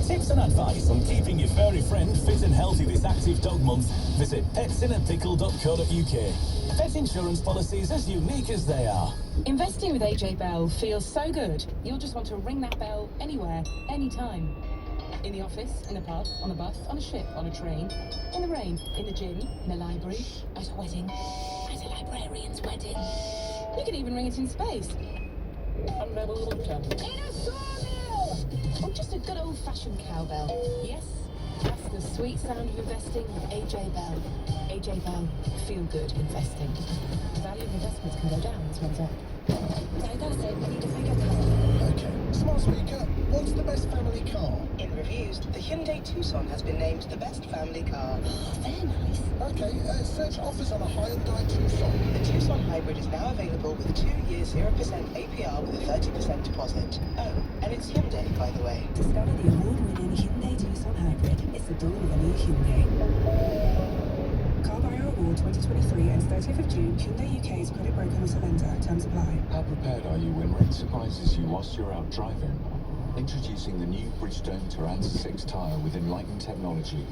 tips and advice on keeping your furry friend fit and healthy this active dog month, visit petsinnapickle.co.uk. Pet insurance policies as unique as they are. Investing with AJ Bell feels so good. You'll just want to ring that bell anywhere, anytime. In the office, in a pub, on a bus, on a ship, on a train, in the rain, in the gym, in the library, at a wedding, at a librarian's wedding. You can even ring it in space. Underwater. In a sawmill! Or just a good old-fashioned cowbell. Yes, that's the sweet sound of investing with AJ Bell. AJ Bell, feel good investing. The value of investments can go down as one's up. I gotta say, we need to figure that out. Okay. Smart speaker, what's the best family car? In reviews, the Hyundai Tucson has been named the best family car. Oh, very nice. Okay, search offers on a Hyundai Tucson. The Tucson Hybrid is now available with 2 years 0% APR with a 30% deposit. Oh, and it's Hyundai, by the way. Discover the award-winning Hyundai Tucson Hybrid. It's the dawn of a new Hyundai. Car Buyer Award 2023 ends 30th of June. Hyundai UK's credit broker not a lender. Terms apply. How prepared are you when rain surprises you whilst you're out driving? Introducing the new Bridgestone Turanza 6 tyre with enlightened technology.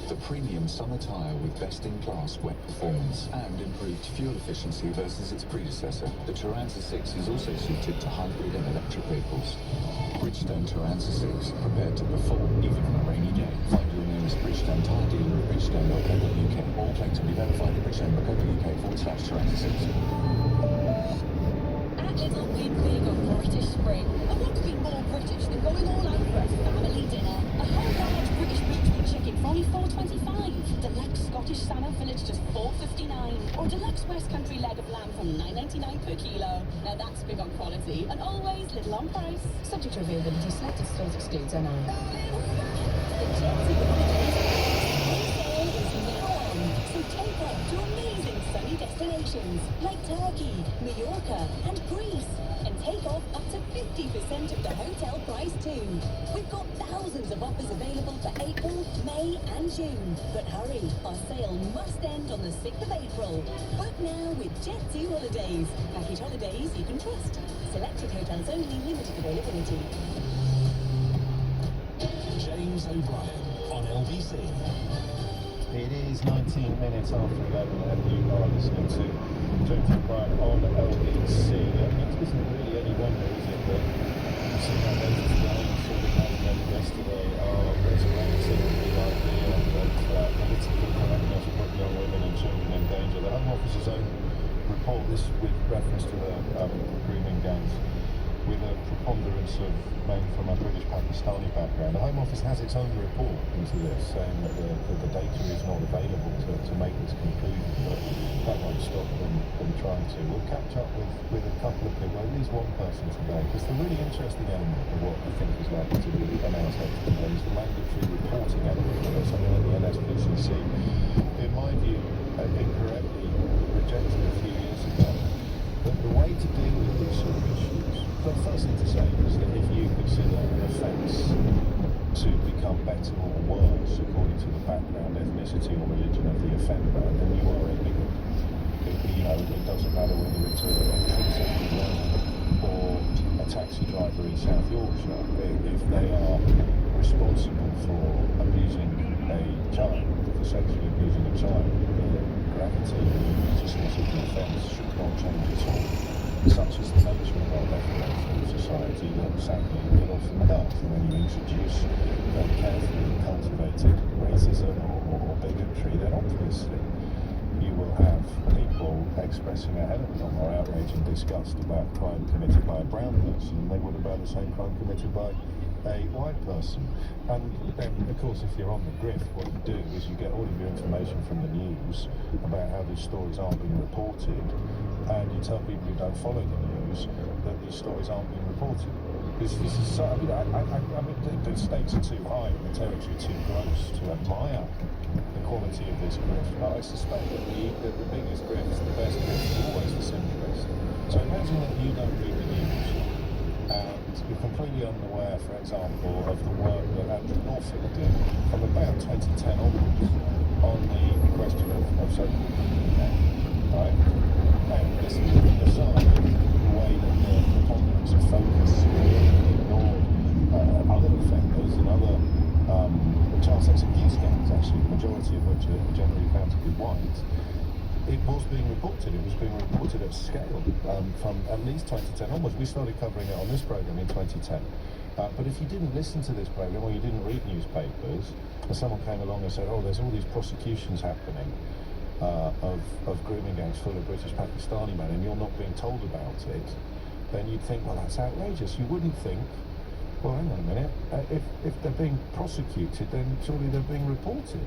The premium summer tyre with best-in-class wet performance and improved fuel efficiency versus its predecessor. The Turanza 6 is also suited to hybrid and electric vehicles. Bridgestone Turanza 6, prepared to perform even on a rainy day. Find your nearest Bridgestone tyre dealer at bridgestone.co.uk or claim to be verified at bridgestone.co.uk/Turanza 6. At Little Big Pig on British Spring. And what could be more British than going all out for a family dinner? A whole large British beetroot chicken for only $4.25. Deluxe Scottish salmon fillet just $4.59. Or deluxe West Country leg of lamb for $9.99 per kilo. Now that's big on quality and always little on price. Subject to availability, selected stores excludes NI. The Chelsea holidays sale is now on. So take off to amazing sunny destinations like Turkey, Mallorca and Greece. And take off up to 50% of the hotel price too. We've got thousands of offers available for April, May and June. But hurry, our sale must end on the 6th of April. Book now with Jet2 Holidays. Package holidays you can trust. Selected hotels only, limited availability. James O'Brien on LBC. It is 19 minutes after 11 and you are listening to James O'Brien on LBC. It isn't really any wonder, is it, that you see how those today sort of had yesterday are resurrecting the idea that politically correctness will put young women and children in danger. The Home Office's own report, this with reference to the grooming gangs, with a preponderance of men from a British Pakistani background. The Home Office has its own report into this, saying that the data is not available to make this conclusion, but that won't stop them from trying to. We'll catch up with a couple of people, at least one person today, because the really interesting element of what I think is likely to be announced later today is the mandatory reporting element, something that the NSPCC, in my view, incorrectly rejected a few years ago. But the way to deal with these sort of issues, the first thing to say is that if you consider an offence to become better or worse according to the background, ethnicity or religion of the offender, then you are ignorant. It doesn't matter whether it's a or a taxi driver in South Yorkshire. If they are responsible for abusing a child, for sexually abusing a child, the gravity and the seriousness of the offence should not change at all. Such is the nature of our referential society that sadly it often does. And when you introduce carefully cultivated racism or bigotry, then obviously you will have people expressing a hell of a lot more outrage and disgust about crime committed by a brown person than they would about the same crime committed by a white person. And then, of course, if you're on the grift, what you do is you get all of your information from the news about how these stories aren't being reported, and you tell people who don't follow the news that these stories aren't being reported. This is so, I mean, the stakes are too high and the territory too close to admire the quality of this grift. But I suspect that the biggest grift, the best grift, is always the simplest. So imagine that you don't read the news, and you're completely unaware, for example, of the work that Andrew Norfolk did from about 2010 onwards on the question of social media, right? And this is aside the way that the preponderance of focus ignored other offenders and other actually the majority of which are generally found to be white, it was being reported. It was being reported at scale from at least 2010 onwards. We started covering it on this programme in 2010. But if you didn't listen to this programme or you didn't read newspapers, and someone came along and said, oh, there's all these prosecutions happening of grooming gangs full of British Pakistani men, and you're not being told about it, then you'd think, well, that's outrageous. You wouldn't think, well, hang on a minute, if they're being prosecuted, then surely they're being reported.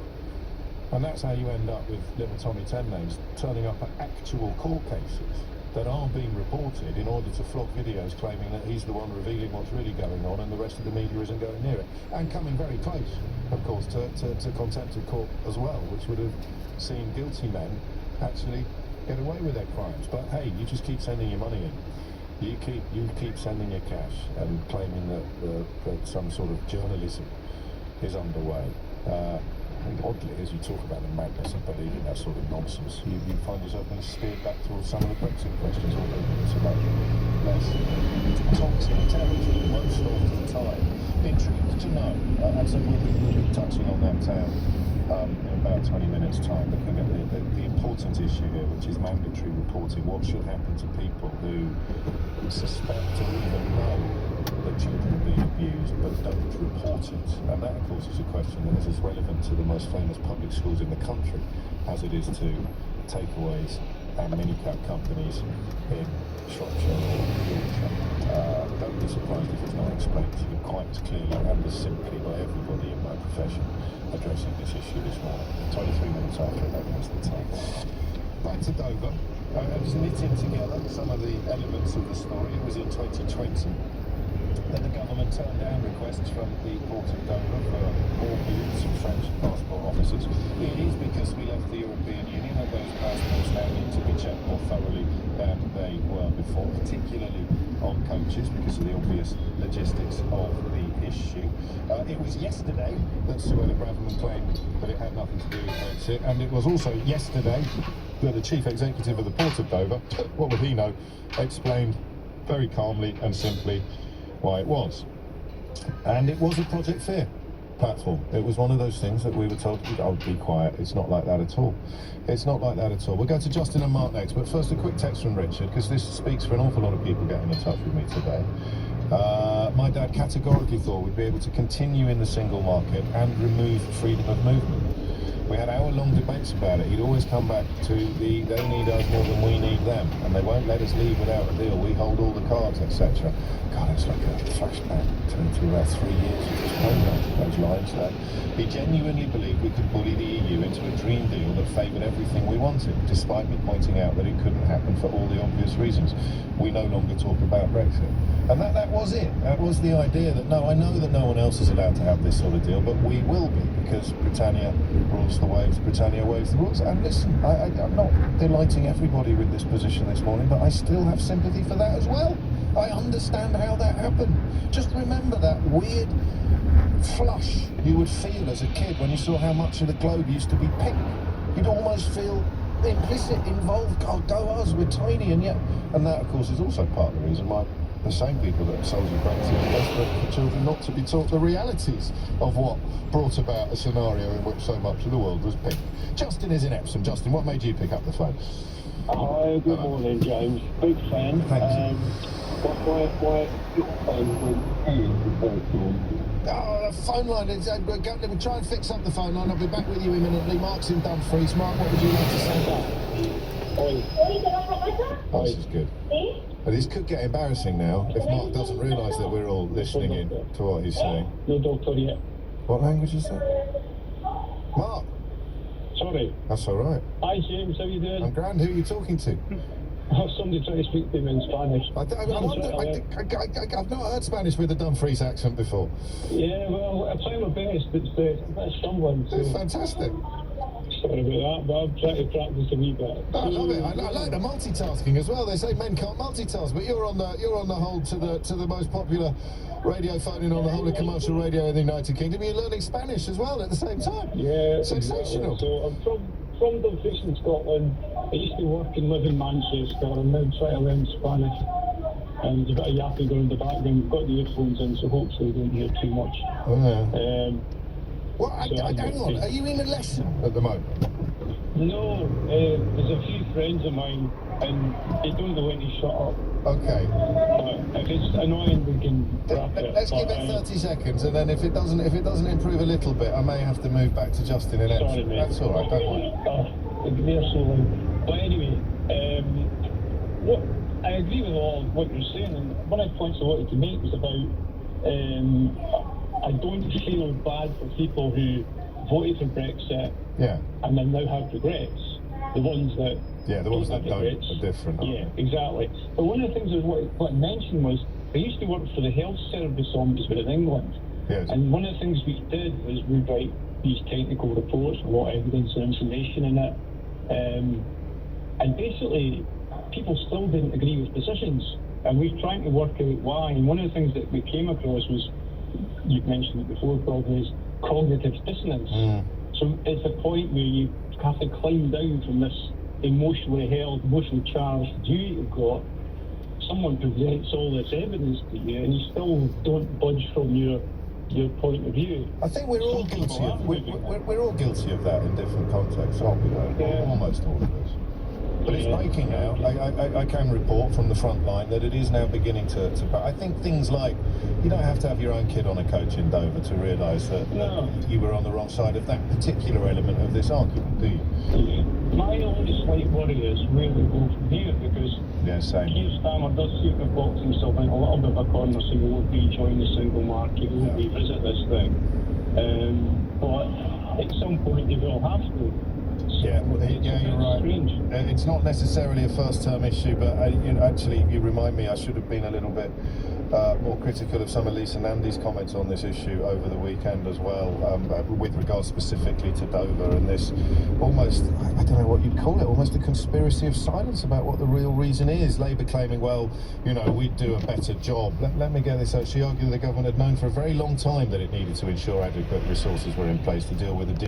And that's how you end up with little Tommy 10 names turning up at actual court cases that are being reported in order to flog videos claiming that he's the one revealing what's really going on and the rest of the media isn't going near it. And coming very close, of course, to contempt of court as well, which would have seen guilty men actually get away with their crimes. But hey, you just keep sending your money in. You keep sending your cash and claiming that some sort of journalism is underway. And oddly, as you talk about the madness of believing that sort of nonsense, you find yourself being steered back towards some of the Brexit questions, although it's a much less toxic territory most of the time. Intrigued to know, and so we'll be touching on that in about 20 minutes' time, looking at the important issue here, which is mandatory reporting. What should happen to people who suspect or even know that children are being abused but don't report it? And that, of course, is a question that is as relevant to the most famous public schools in the country as it is to takeaways and minicab companies in Shropshire or Yorkshire. Don't be surprised if it's not explained to you quite as clearly and as simply by everybody in my profession addressing this issue this morning. 23 minutes after 11 is the time. Back to Dover. Just knitting together some of the elements of the story. It was in 2020 that the government turned down requests from the Port of Dover for more use of French passport officers. It is because we left the European Union that those passports now need to be checked more thoroughly than they were before, particularly on coaches because of the obvious logistics of the issue. It was yesterday that Suella Braverman claimed that it had nothing to do with Brexit, and it was also yesterday that the chief executive of the Port of Dover, what would he know, explained very calmly and simply why it was. And it was a Project Fear platform. It was one of those things that we were told, oh, be quiet, it's not like that at all. It's not like that at all. We'll go to Justin and Mark next, but first a quick text from Richard, because this speaks for an awful lot of people getting in touch with me today. My dad categorically thought we'd be able to continue in the single market and remove freedom of movement. We had hour-long debates about it. He'd always come back to they need us more than we need them, and they won't let us leave without a deal. We hold all the cards, etc. God, it's like a flashback to about 3 years of this programme, those lines there. He genuinely believed we could bully the EU into a dream deal that favoured everything we wanted, despite me pointing out that it couldn't happen for all the obvious reasons. We no longer talk about Brexit. And that was it. That was the idea that, no, I know that no one else is allowed to have this sort of deal, but we will be, because Britannia rules the waves, Britannia waves the rules. And listen, I'm not delighting everybody with this position this morning, but I still have sympathy for that as well. I understand how that happened. Just remember that weird flush you would feel as a kid when you saw how much of the globe used to be pink. You'd almost feel implicit, involved, oh, go us, we're tiny, and yet... And that, of course, is also part of the reason why the same people that sold you Brexit are desperate for children not to be taught the realities of what brought about a scenario in which so much of the world was pink. Justin is in Epsom. Justin, what made you pick up the phone? Hi, good morning, James. Big fan. Thank you. Why Oh, the phone line is... we'll try and fix up the phone line. I'll be back with you imminently. Mark's in Dumfries. Mark, what would you like to say? Oh, this is good. But this could get embarrassing now if Mark doesn't realise that we're all listening in to what he's saying. No doctor yet. What language is that? Mark! Sorry. That's all right. Hi, James. How you doing? I'm grand. Who are you talking to? Somebody trying to speak to me in Spanish. I've not heard Spanish with a Dumfries accent before. Yeah, well, I try my best. It's someone. It's fantastic. Sorry about that, but I'm trying to practice a wee bit. I love it. I like the multitasking as well. They say men can't multitask, but you're on the whole to the most popular radio phoning on the whole of commercial radio in the United Kingdom. You're learning Spanish as well at the same time. Yeah, sensational. Exactly. So I'm from Dumfries in Scotland. I used to work and live in Manchester. I'm now trying to learn Spanish. And there's a bit of yapping going in the background. We've got the earphones in, so hopefully we don't hear too much. Oh, yeah. Well, hang on. Are you in a lesson at the moment? No, there's a few friends of mine, and they don't know when to shut up. Okay. If it's annoying, we can wrap it. Let's give it 30 seconds, and then if it doesn't improve a little bit, I may have to move back to Justin in Sorry, action. mate. That's all right. Don't worry. They're so loud. But anyway, what I agree with all what you're saying, and one of the points I wanted to make was about I don't feel bad for people who voted for Brexit and then now have regrets. The ones that don't are different. Yeah, exactly. But one of the things I what I mentioned was I used to work for the health service ombudsman in England. Yes. And one of the things we did was we write these technical reports with a lot of evidence and information in it. And basically, people still didn't agree with decisions. And we're trying to work out why. And one of the things that we came across was, you've mentioned it before, probably, is cognitive dissonance. So it's a point where you have to climb down from this emotionally held, emotionally charged view you've got. Someone presents all this evidence to you, and you still don't budge from your point of view. I think we're all guilty of we're all guilty of that in different contexts, aren't we? Almost all of us. But it's breaking now. I can report from the front line that it is now beginning to I think things like, you don't have to have your own kid on a coach in Dover to realise that you were on the wrong side of that particular element of this argument, do you? My only slight worry is where we go from here, because Keir Starmer does seem to box himself in a little bit of a corner, saying we won't rejoin the single market, we won't revisit this thing. But at some point they will have to. Yeah, you're right. Strange. It's not necessarily a first-term issue, but actually, you remind me I should have been a little bit more critical of some of Lisa Nandy's comments on this issue over the weekend as well, with regards specifically to Dover and this almost, I don't know what you'd call it, almost a conspiracy of silence about what the real reason is. Labour claiming, well, we'd do a better job. Let me get this out. She argued the government had known for a very long time that it needed to ensure adequate resources were in place to deal with additional